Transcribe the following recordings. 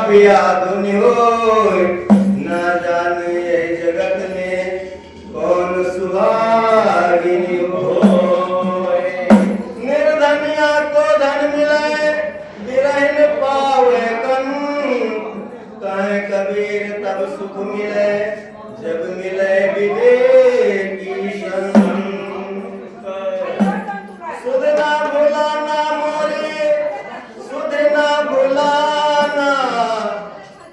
पिया दुनि होय, ना जाने ये जगत में कौन सुहागिनी होय। निर्धनिया को धन मिले बिरहन पावे कन, कहे कबीर तब सुख मिले जब मिले विवेकी सन। सुध ना भुलाना मोरे, सुध ना भुलाना,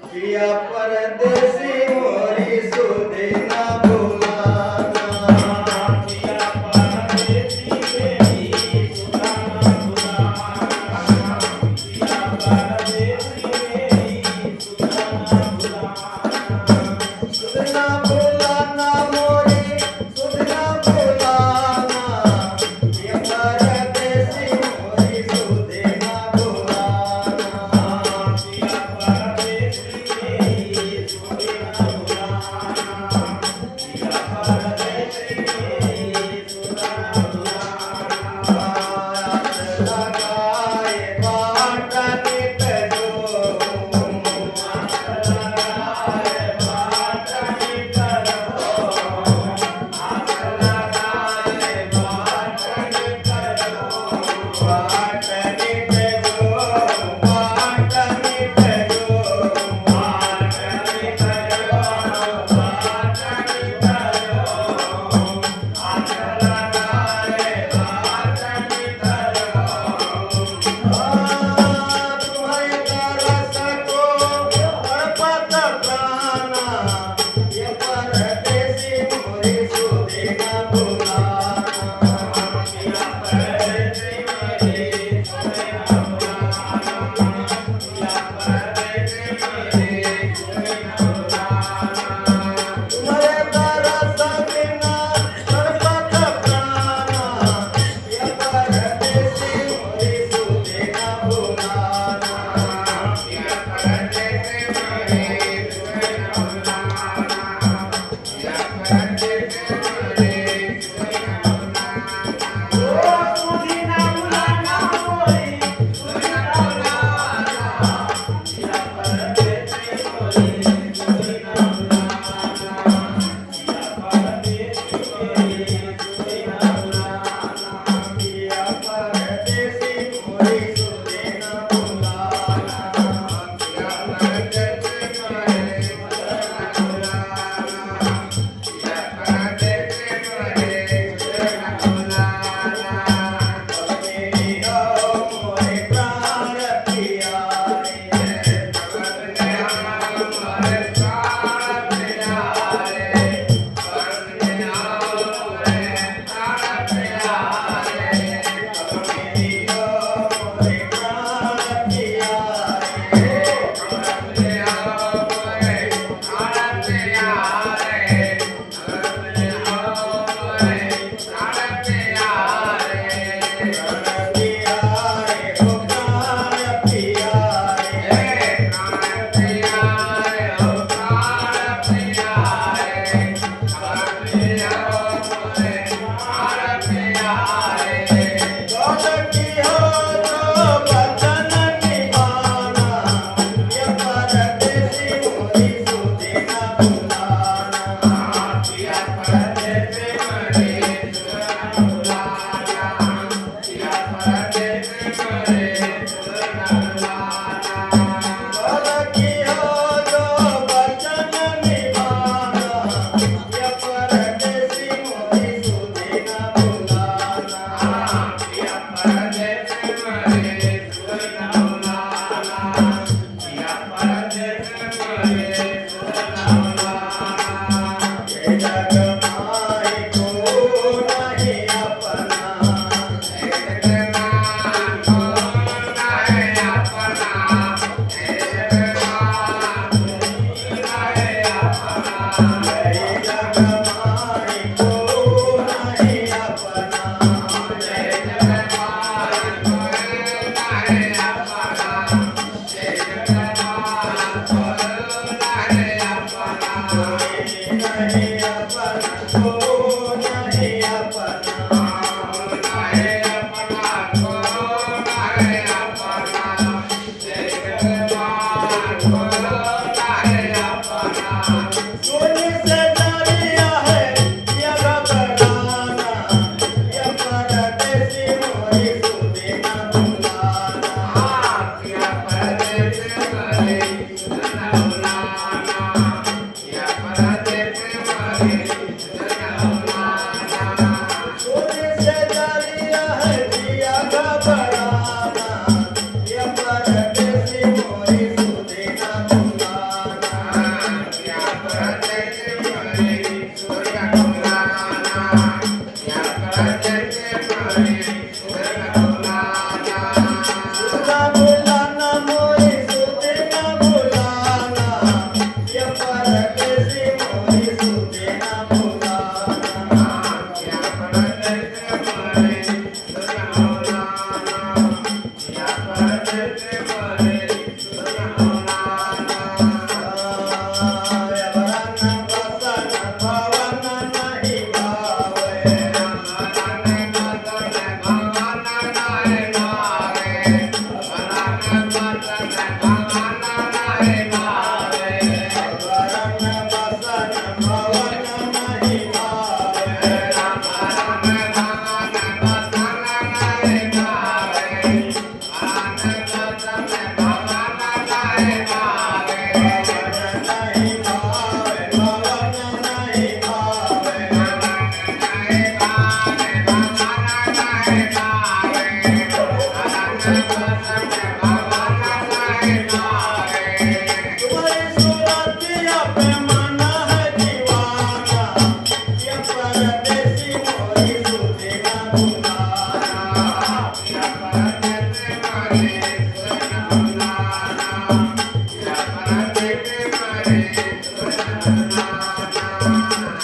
पिया परदेसी मोरी सुध ना भुलाना। पिया परदेसी मेरी सुध ना भुलाना, पिया परदेसी मेरी सुध ना भुलाना। सुध ना भुलाना मोरे, सुध ना भुलाना, पिया परदेसी मोरी सुध ना भुलाना। पिया परदेसी मेरी सुध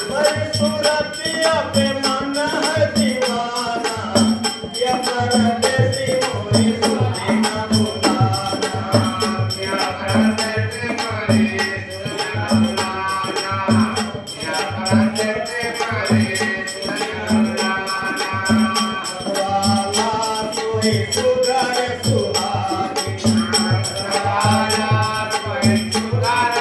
तुम्हारी सूरतिया पे मन है दीवाना, या परदेसी मोरी सुधे ना वाला कोई सुगर सुहागी, वाला कोई सुगर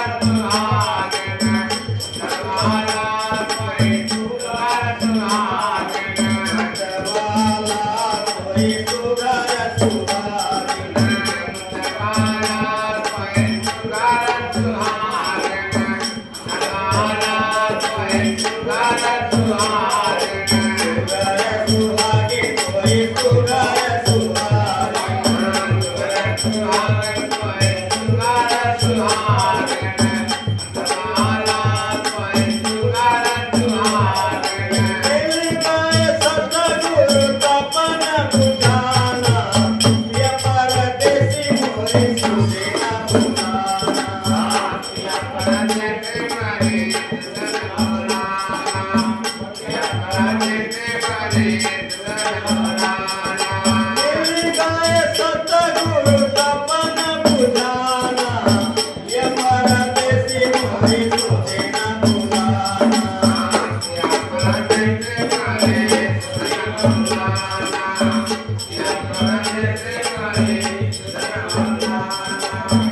सुहागी, सुगर सुहागी कोई सुगर सुहागी। दिल गाए सतगुरु तपन बुझाना, या परदेसी मोरी सुधे ना भुलाना। दिल गाए सतगुरु तपन बुझाना, या परदेसी मोरी सुधे ना भुलाना।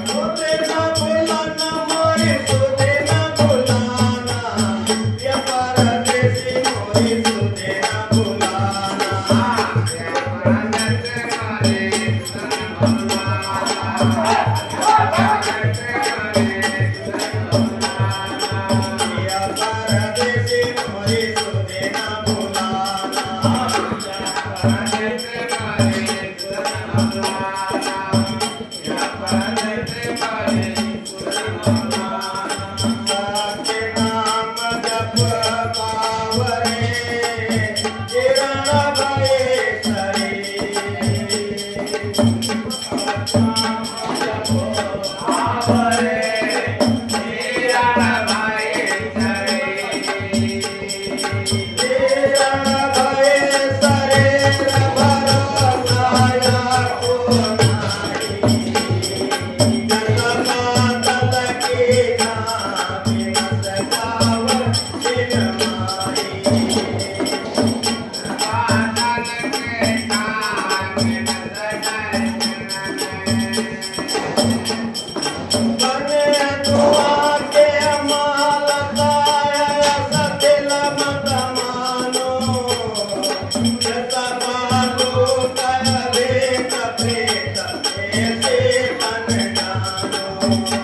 सुधे ना भुलाना मोरी सुधे ना भुलाना, या परदेसी मोरी सुधे ना भुलाना। या परदेसी मोरी सुधे ना भुलाना। के नाम जप पावरे, किरण भये सरे। किरण भये सरे भरोसा को नाही, जगमातल के नाम सगावर सिनमाई। बने दुआ के माल काया सदिल मत मानो, जता बालो कया भेट भेट ऐसे तन जानो।